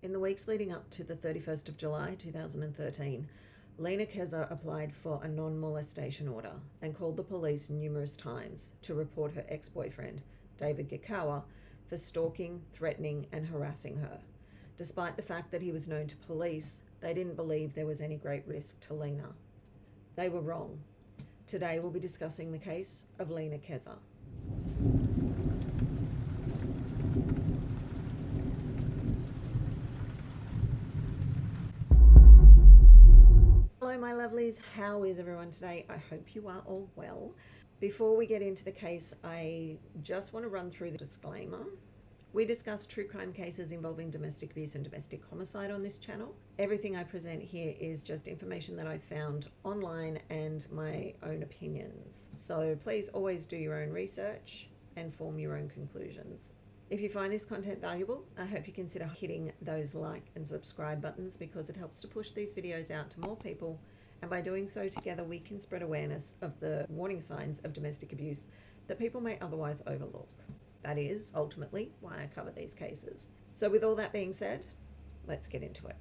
In the weeks leading up to the 31st of July 2013, Linah Keza applied for a non-molestation order and called the police numerous times to report her ex-boyfriend, David Gikawa, for stalking, threatening and harassing her. Despite the fact that he was known to police, they didn't believe there was any great risk to Linah. They were wrong. Today we'll be discussing the case of Linah Keza. Hello my lovelies, how is everyone today? I hope you are all well. Before we get into the case, I just want to run through the disclaimer. We discuss true crime cases involving domestic abuse and domestic homicide on this channel. Everything I present here is just information that I found online and my own opinions. So please always do your own research and form your own conclusions. If you find this content valuable, I hope you consider hitting those like and subscribe buttons because it helps to push these videos out to more people, and by doing so together we can spread awareness of the warning signs of domestic abuse that people may otherwise overlook. That is ultimately why I cover these cases. So with all that being said, let's get into it.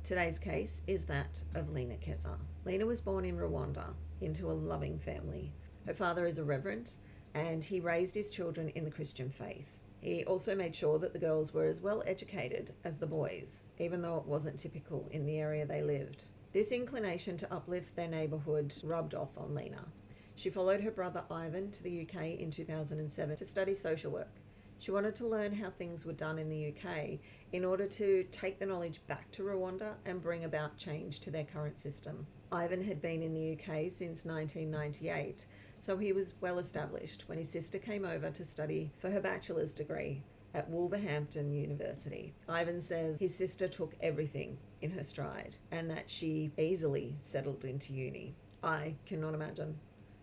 Today's case is that of Linah Keza. Linah was born in Rwanda into a loving family. Her father is a reverend and he raised his children in the Christian faith. He also made sure that the girls were as well educated as the boys, even though it wasn't typical in the area they lived. This inclination to uplift their neighbourhood rubbed off on Linah. She followed her brother Ivan to the UK in 2007 to study social work. She wanted to learn how things were done in the UK in order to take the knowledge back to Rwanda and bring about change to their current system. Ivan had been in the UK since 1998, so he was well established when his sister came over to study for her bachelor's degree at Wolverhampton University. Ivan says his sister took everything in her stride and that she easily settled into uni. I cannot imagine.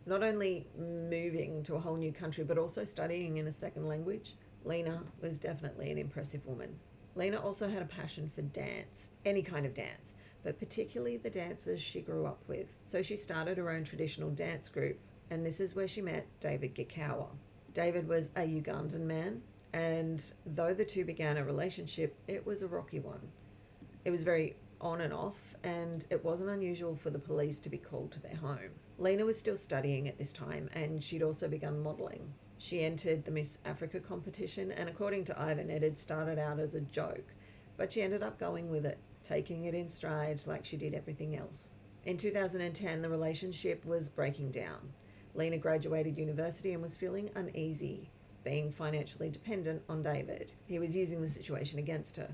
Not only moving to a whole new country, but also studying in a second language. Linah was definitely an impressive woman. Linah also had a passion for dance, any kind of dance, but particularly the dances she grew up with. So she started her own traditional dance group, and this is where she met David Gikawa. David was a Ugandan man, and though the two began a relationship, it was a rocky one. It was very on and off, and it wasn't unusual for the police to be called to their home. Linah was still studying at this time, and she'd also begun modelling. She entered the Miss Africa competition, and according to Ivan, it had started out as a joke, but she ended up going with it, taking it in stride like she did everything else. In 2010, the relationship was breaking down. Linah graduated university and was feeling uneasy, being financially dependent on David. He was using the situation against her,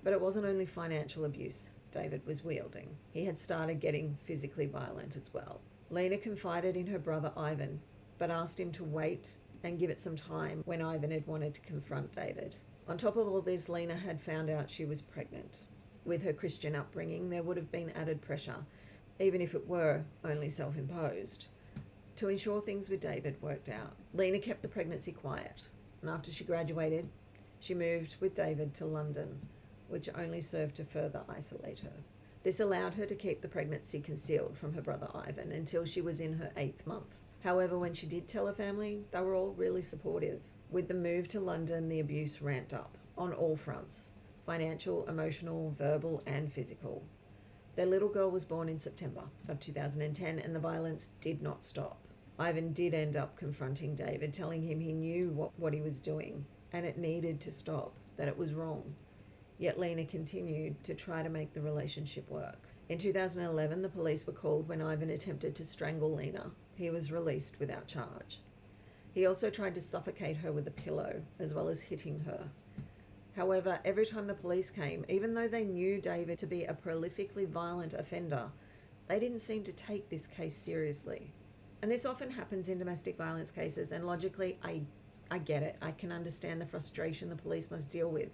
but it wasn't only financial abuse David was wielding. He had started getting physically violent as well. Linah confided in her brother Ivan, but asked him to wait and give it some time when Ivan had wanted to confront David. On top of all this, Linah had found out she was pregnant. With her Christian upbringing, there would have been added pressure, even if it were only self-imposed, to ensure things with David worked out. Linah kept the pregnancy quiet, and after she graduated, she moved with David to London, which only served to further isolate her. This allowed her to keep the pregnancy concealed from her brother Ivan until she was in her 8th month. However, when she did tell her family, they were all really supportive. With the move to London, the abuse ramped up on all fronts: financial, emotional, verbal, and physical. Their little girl was born in September of 2010, and the violence did not stop. Ivan did end up confronting David, telling him he knew what he was doing, and it needed to stop, that it was wrong. Yet Linah continued to try to make the relationship work. In 2011, the police were called when Ivan attempted to strangle Linah. He was released without charge. He also tried to suffocate her with a pillow, as well as hitting her. However, every time the police came, even though they knew David to be a prolifically violent offender, they didn't seem to take this case seriously. And this often happens in domestic violence cases, and logically, I get it. I can understand the frustration the police must deal with.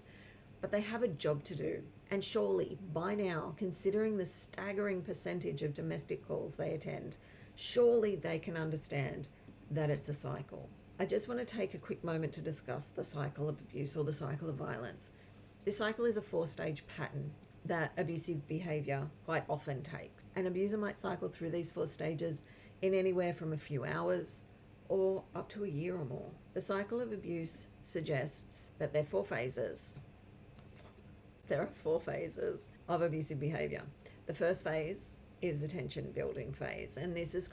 But they have a job to do. And surely, by now, considering the staggering percentage of domestic calls they attend, surely they can understand that it's a cycle. I just want to take a quick moment to discuss the cycle of abuse or the cycle of violence. This cycle is a 4-stage pattern that abusive behaviour quite often takes. An abuser might cycle through these 4 stages in anywhere from a few hours or up to a year or more. The cycle of abuse suggests that there are 4 phases. There are 4 phases of abusive behavior. The first phase is the tension building phase, and this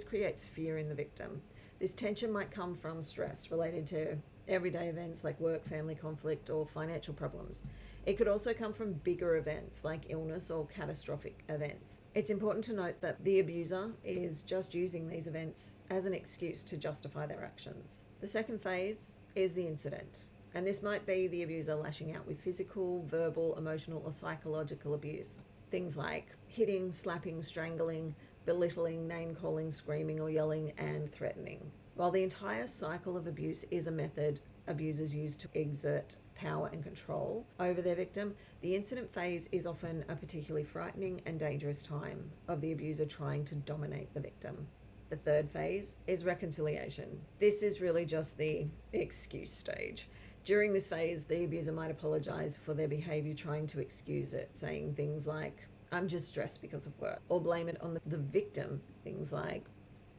creates fear in the victim. This tension might come from stress related to everyday events like work, family conflict, or financial problems. It could also come from bigger events like illness or catastrophic events. It's important to note that the abuser is just using these events as an excuse to justify their actions. The second phase is the incident, and this might be the abuser lashing out with physical, verbal, emotional, or psychological abuse. Things like hitting, slapping, strangling, belittling, name-calling, screaming or yelling, and threatening. While the entire cycle of abuse is a method abusers use to exert power and control over their victim, the incident phase is often a particularly frightening and dangerous time of the abuser trying to dominate the victim. The third phase is reconciliation. This is really just the excuse stage. During this phase, the abuser might apologize for their behavior, trying to excuse it, saying things like, "I'm just stressed because of work," or blame it on the victim, things like,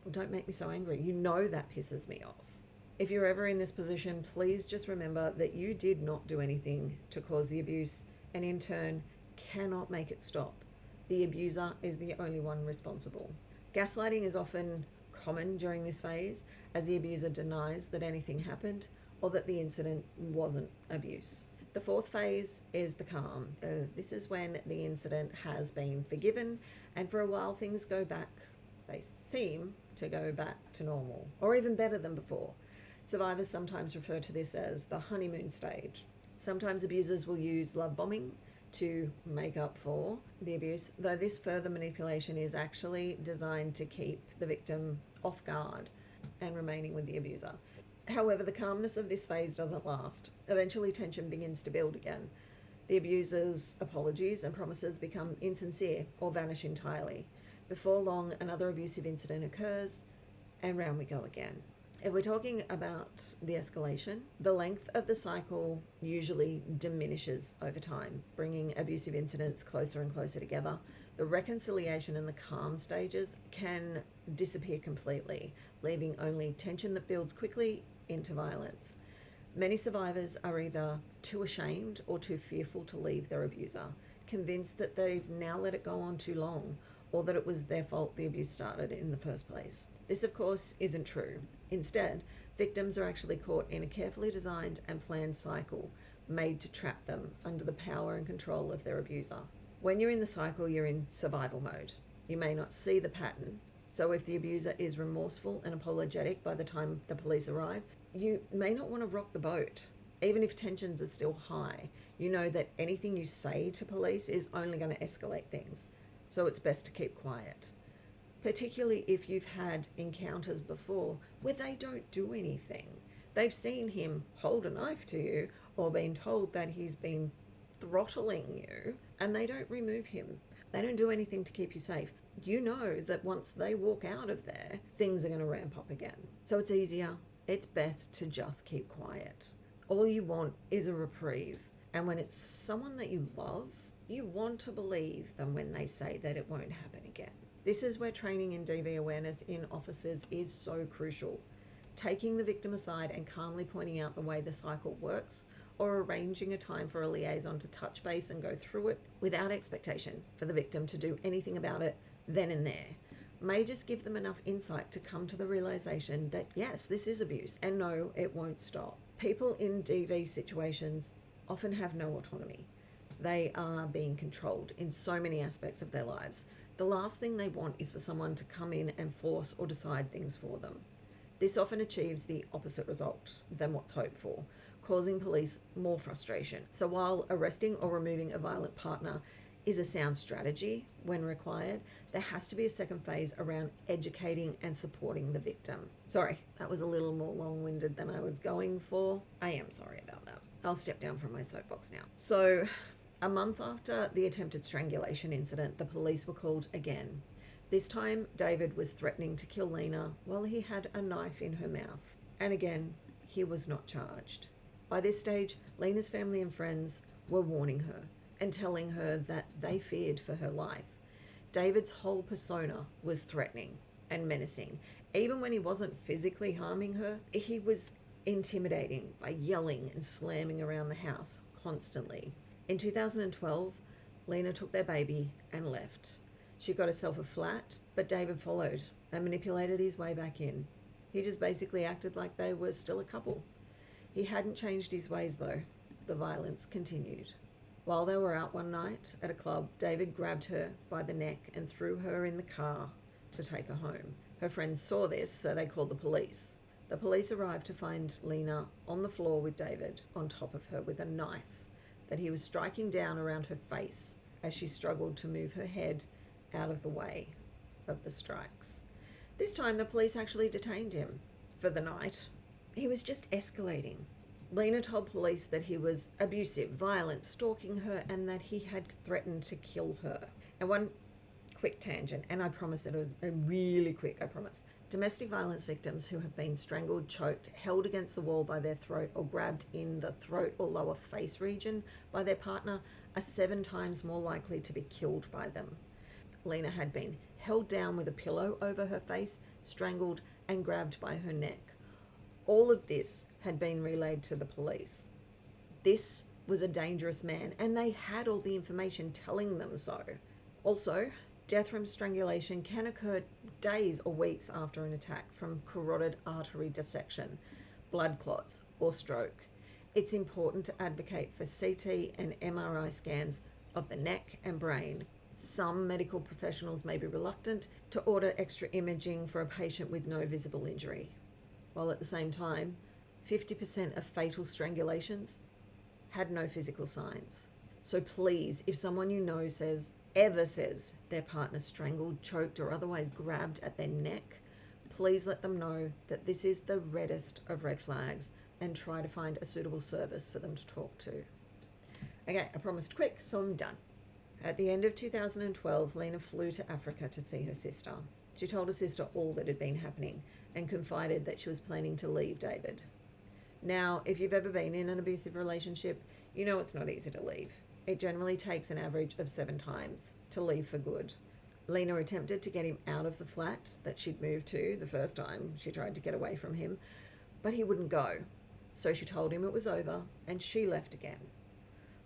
"Well, don't make me so angry. You know that pisses me off." If you're ever in this position, please just remember that you did not do anything to cause the abuse, and in turn cannot make it stop. The abuser is the only one responsible. Gaslighting is often common during this phase, as the abuser denies that anything happened or that the incident wasn't abuse. The fourth phase is the calm. This is when the incident has been forgiven, and for a while things go back, they seem to go back to normal, or even better than before. Survivors sometimes refer to this as the honeymoon stage. Sometimes abusers will use love bombing to make up for the abuse, though this further manipulation is actually designed to keep the victim off guard and remaining with the abuser. However, the calmness of this phase doesn't last. Eventually, tension begins to build again. The abuser's apologies and promises become insincere or vanish entirely. Before long, another abusive incident occurs, and round we go again. If we're talking about the escalation, the length of the cycle usually diminishes over time, bringing abusive incidents closer and closer together. The reconciliation and the calm stages can disappear completely, leaving only tension that builds quickly into violence. Many survivors are either too ashamed or too fearful to leave their abuser, convinced that they've now let it go on too long, or that it was their fault the abuse started in the first place. This, of course, isn't true. Instead, victims are actually caught in a carefully designed and planned cycle made to trap them under the power and control of their abuser. When you're in the cycle, you're in survival mode. You may not see the pattern, so if the abuser is remorseful and apologetic by the time the police arrive, you may not want to rock the boat. Even if tensions are still high, you know that anything you say to police is only going to escalate things, so it's best to keep quiet. Particularly if you've had encounters before where they don't do anything. They've seen him hold a knife to you or been told that he's been throttling you, and they don't remove him. They don't do anything to keep you safe. You know that once they walk out of there, things are going to ramp up again. So it's easier. It's best to just keep quiet. All you want is a reprieve. And when it's someone that you love, you want to believe them when they say that it won't happen again. This is where training in DV awareness in officers is so crucial. Taking the victim aside and calmly pointing out the way the cycle works, or arranging a time for a liaison to touch base and go through it without expectation for the victim to do anything about it then and there, may just give them enough insight to come to the realization that yes, this is abuse, and no, it won't stop. People in DV situations often have no autonomy. They are being controlled in so many aspects of their lives. The last thing they want is for someone to come in and force or decide things for them. This often achieves the opposite result than what's hoped for, causing police more frustration. So while arresting or removing a violent partner is a sound strategy when required, there has to be a second phase around educating and supporting the victim. Sorry, that was a little more long-winded than I was going for. I am sorry about that. I'll step down from my soapbox now. So, a month after the attempted strangulation incident, the police were called again. This time, David was threatening to kill Linah while he had a knife in her mouth. And again, he was not charged. By this stage, Linah's family and friends were warning her and telling her that they feared for her life. David's whole persona was threatening and menacing. Even when he wasn't physically harming her, he was intimidating by yelling and slamming around the house constantly. In 2012, Linah took their baby and left. She got herself a flat, but David followed and manipulated his way back in. He just basically acted like they were still a couple. He hadn't changed his ways though. The violence continued. While they were out one night at a club, David grabbed her by the neck and threw her in the car to take her home. Her friends saw this, so they called the police. The police arrived to find Linah on the floor with David on top of her with a knife that he was striking down around her face as she struggled to move her head out of the way of the strikes. This time the police actually detained him for the night. He was just escalating. Linah told police that he was abusive, violent, stalking her, and that he had threatened to kill her. And one quick tangent, and I promise it was really quick, I promise. Domestic violence victims who have been strangled, choked, held against the wall by their throat, or grabbed in the throat or lower face region by their partner are 7 times more likely to be killed by them. Linah had been held down with a pillow over her face, strangled, and grabbed by her neck. All of this had been relayed to the police. This was a dangerous man, and they had all the information telling them so. Also, death from strangulation can occur days or weeks after an attack from carotid artery dissection, blood clots, or stroke. It's important to advocate for CT and MRI scans of the neck and brain. Some medical professionals may be reluctant to order extra imaging for a patient with no visible injury, while at the same time, 50% of fatal strangulations had no physical signs. So please, if someone you know ever says their partner strangled, choked, or otherwise grabbed at their neck, please let them know that this is the reddest of red flags and try to find a suitable service for them to talk to. Okay, I promised quick, so I'm done. At the end of 2012, Linah flew to Africa to see her sister. She told her sister all that had been happening and confided that she was planning to leave David. Now, if you've ever been in an abusive relationship, you know it's not easy to leave. It generally takes an average of 7 times to leave for good. Linah attempted to get him out of the flat that she'd moved to the first time she tried to get away from him, but he wouldn't go. So she told him it was over and she left again.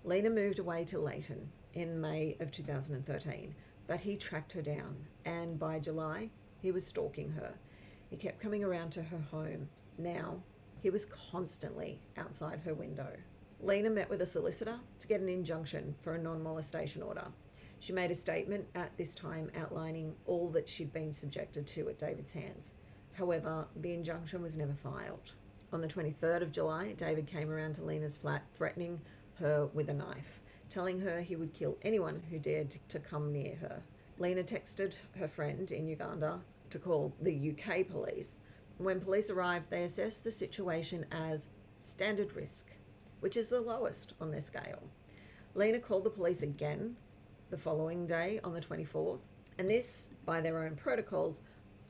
Linah moved away to Leighton in May of 2013, but he tracked her down, and by July, he was stalking her. He kept coming around to her home. Now, he was constantly outside her window. Linah met with a solicitor to get an injunction for a non-molestation order. She made a statement at this time outlining all that she'd been subjected to at David's hands. However, the injunction was never filed. On the 23rd of July, David came around to Linah's flat, threatening her with a knife, telling her he would kill anyone who dared to come near her. Linah texted her friend in Uganda to call the UK police. When police arrived, they assessed the situation as standard risk, which is the lowest on their scale. Linah called the police again the following day on the 24th, and this, by their own protocols,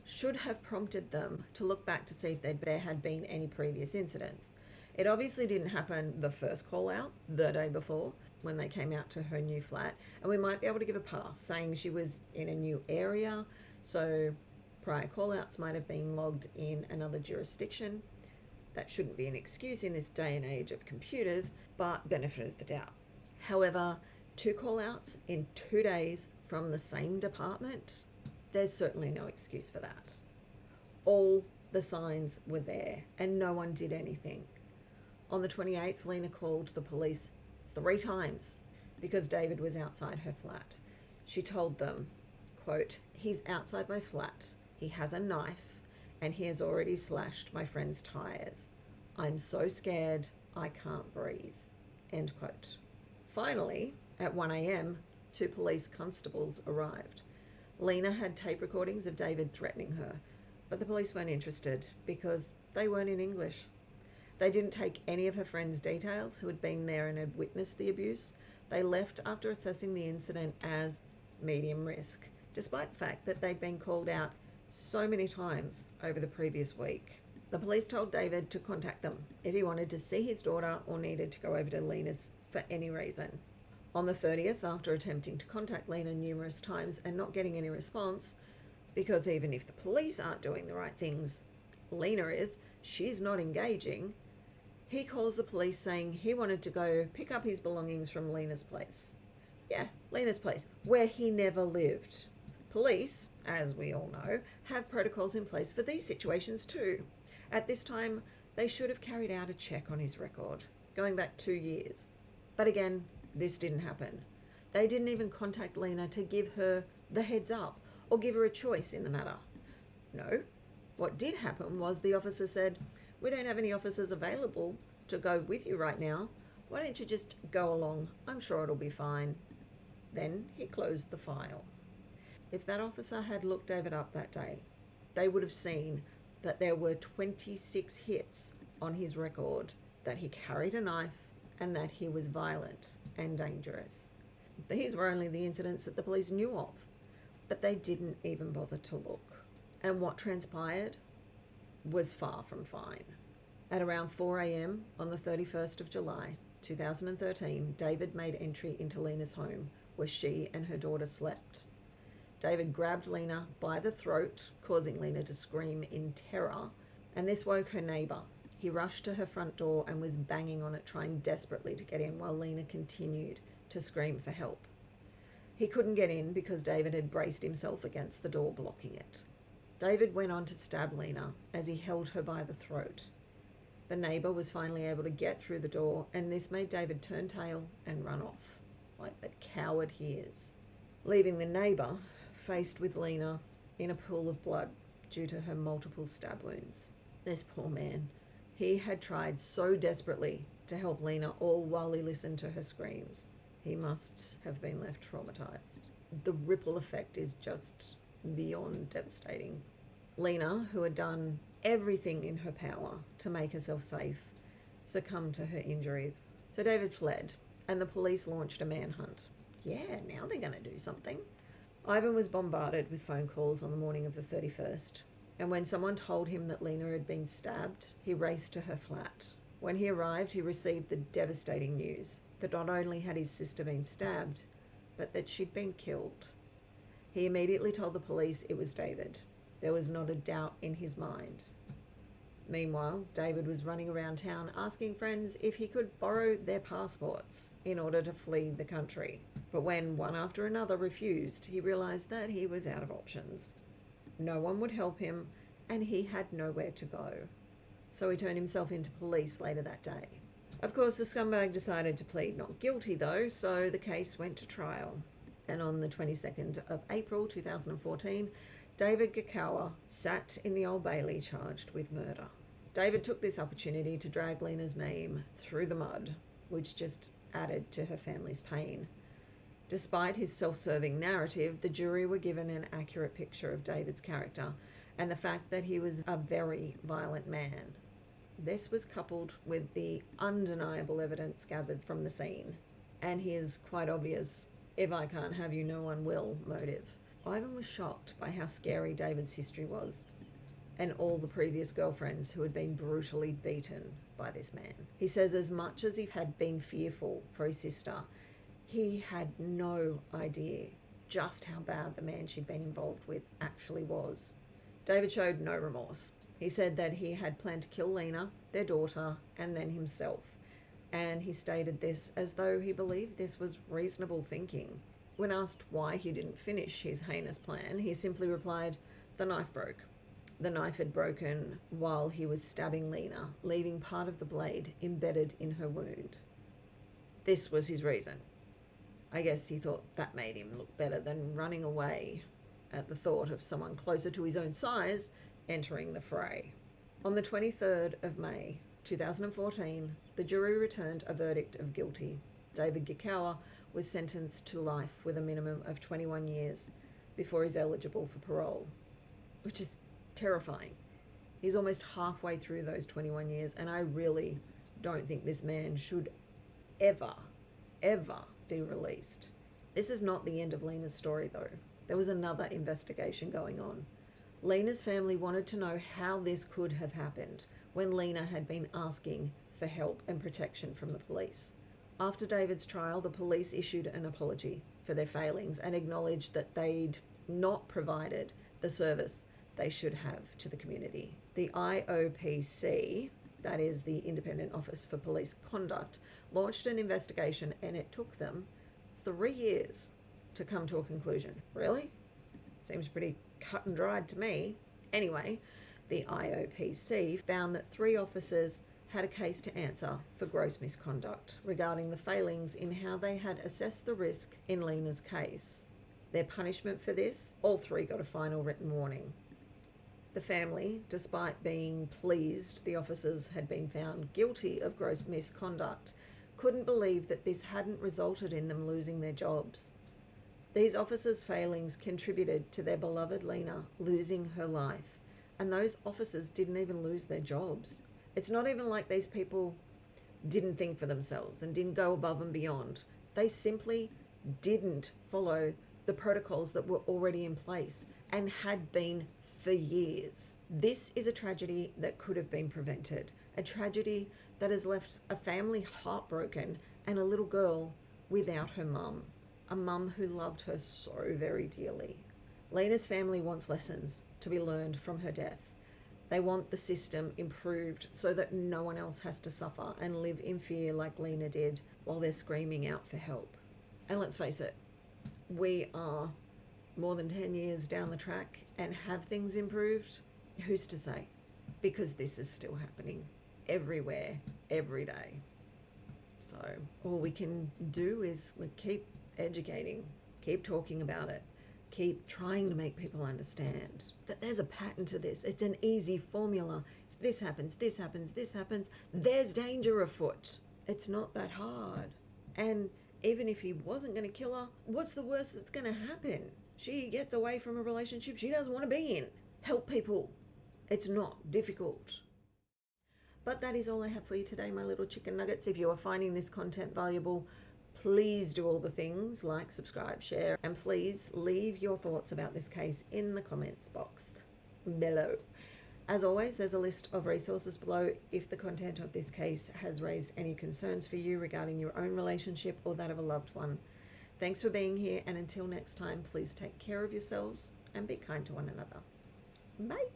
should have prompted them to look back to see if there had been any previous incidents. It obviously didn't happen the first call out the day before when they came out to her new flat, and we might be able to give a pass, saying she was in a new area, so prior call outs might have been logged in another jurisdiction. That shouldn't be an excuse in this day and age of computers, but benefit of the doubt. However, 2 call outs in 2 days from the same department, there's certainly no excuse for that. All the signs were there and no one did anything. On the 28th, Linah called the police 3 times because David was outside her flat. She told them, quote, "He's outside my flat. He has a knife and he has already slashed my friend's tires. I'm so scared I can't breathe," end quote. Finally, at 1 a.m., 2 police constables arrived. Linah had tape recordings of David threatening her, but the police weren't interested because they weren't in English. They didn't take any of her friends' details who had been there and had witnessed the abuse. They left after assessing the incident as medium risk, despite the fact that they'd been called out so many times over the previous week. The police told David to contact them if he wanted to see his daughter or needed to go over to Linah's for any reason. On the 30th, after attempting to contact Linah numerous times and not getting any response, because even if the police aren't doing the right things, Linah is, she's not engaging, He calls the police saying he wanted to go pick up his belongings from Linah's place. Yeah, Linah's place, where he never lived. Police, as we all know, have protocols in place for these situations too. At this time, they should have carried out a check on his record, going back 2 years. But again, this didn't happen. They didn't even contact Linah to give her the heads up or give her a choice in the matter. No, what did happen was the officer said, "We don't have any officers available to go with you right now. Why don't you just go along? I'm sure it'll be fine." Then he closed the file. If that officer had looked David up that day, they would have seen that there were 26 hits on his record, that he carried a knife, and that he was violent and dangerous. These were only the incidents that the police knew of, but they didn't even bother to look. And what transpired was far from fine. At around 4 a.m. on the 31st of July, 2013, David made entry into Linah's home, where she and her daughter slept. David grabbed Linah by the throat, causing Linah to scream in terror, and this woke her neighbour. He rushed to her front door and was banging on it, trying desperately to get in, while Linah continued to scream for help. He couldn't get in because David had braced himself against the door, blocking it. David went on to stab Linah as he held her by the throat. The neighbour was finally able to get through the door, and this made David turn tail and run off, like the coward he is, leaving the neighbour faced with Linah in a pool of blood due to her multiple stab wounds. This poor man. He had tried so desperately to help Linah, all while he listened to her screams. He must have been left traumatized. The ripple effect is just beyond devastating. Linah, who had done everything in her power to make herself safe, succumbed to her injuries. So David fled, and the police launched a manhunt. Yeah, now they're going to do something. Ivan was bombarded with phone calls on the morning of the 31st, and when someone told him that Linah had been stabbed, he raced to her flat. When he arrived, he received the devastating news that not only had his sister been stabbed, but that she'd been killed. He immediately told the police it was David. There was not a doubt in his mind. Meanwhile, David was running around town asking friends if he could borrow their passports in order to flee the country. But when one after another refused, he realised that he was out of options. No one would help him, and he had nowhere to go. So he turned himself into police later that day. Of course, the scumbag decided to plead not guilty though, so the case went to trial. And on the 22nd of April 2014, David Gakawa sat in the Old Bailey charged with murder. David took this opportunity to drag Linah's name through the mud, which just added to her family's pain. Despite his self-serving narrative, the jury were given an accurate picture of David's character and the fact that he was a very violent man. This was coupled with the undeniable evidence gathered from the scene and his quite obvious "if I can't have you, no one will" motive. Ivan was shocked by how scary David's history was and all the previous girlfriends who had been brutally beaten by this man. He says as much as he had been fearful for his sister, he had no idea just how bad the man she'd been involved with actually was. David showed no remorse. He said that he had planned to kill Linah, their daughter, and then himself. And he stated this as though he believed this was reasonable thinking. When asked why he didn't finish his heinous plan, he simply replied, "The knife broke." The knife had broken while he was stabbing Linah, leaving part of the blade embedded in her wound. This was his reason. I guess he thought that made him look better than running away at the thought of someone closer to his own size entering the fray. On the 23rd of May 2014, the jury returned a verdict of guilty. David Gakawa was sentenced to life with a minimum of 21 years before he's eligible for parole, which is terrifying. He's almost halfway through those 21 years, and I really don't think this man should ever be released. This is not the end of Linah's story though. There was another investigation going on. Linah's family wanted to know how this could have happened when Linah had been asking for help and protection from the police. After David's trial, the police issued an apology for their failings and acknowledged that they'd not provided the service they should have to the community. The IOPC that is the Independent Office for Police Conduct, launched an investigation, and it took them 3 years to come to a conclusion. Really? Seems pretty cut and dried to me. Anyway, the IOPC found that 3 officers had a case to answer for gross misconduct regarding the failings in how they had assessed the risk in Linah's case. Their punishment for this, all 3 got a final written warning. The family, despite being pleased the officers had been found guilty of gross misconduct, couldn't believe that this hadn't resulted in them losing their jobs. These officers' failings contributed to their beloved Linah losing her life, and those officers didn't even lose their jobs. It's not even like these people didn't think for themselves and didn't go above and beyond. They simply didn't follow the protocols that were already in place and had been for years. This is a tragedy that could have been prevented, a tragedy that has left a family heartbroken and a little girl without her mum, a mum who loved her so very dearly. Linah's family wants lessons to be learned from her death. They want the system improved so that no one else has to suffer and live in fear like Linah did while they're screaming out for help. And let's face it, we are more than 10 years down the track, and have things improved? Who's to say? Because this is still happening everywhere, every day. So all we can do is keep educating, keep talking about it, keep trying to make people understand that there's a pattern to this. It's an easy formula. If this happens, this happens, this happens, there's danger afoot. It's not that hard. And even if he wasn't going to kill her, what's the worst that's going to happen? She gets away from a relationship she doesn't want to be in. Help people. It's not difficult. But that is all I have for you today, my little chicken nuggets. If you are finding this content valuable, please do all the things like, subscribe, share, and please leave your thoughts about this case in the comments box below. As always, there's a list of resources below if the content of this case has raised any concerns for you regarding your own relationship or that of a loved one. Thanks for being here, and until next time, please take care of yourselves and be kind to one another. Bye.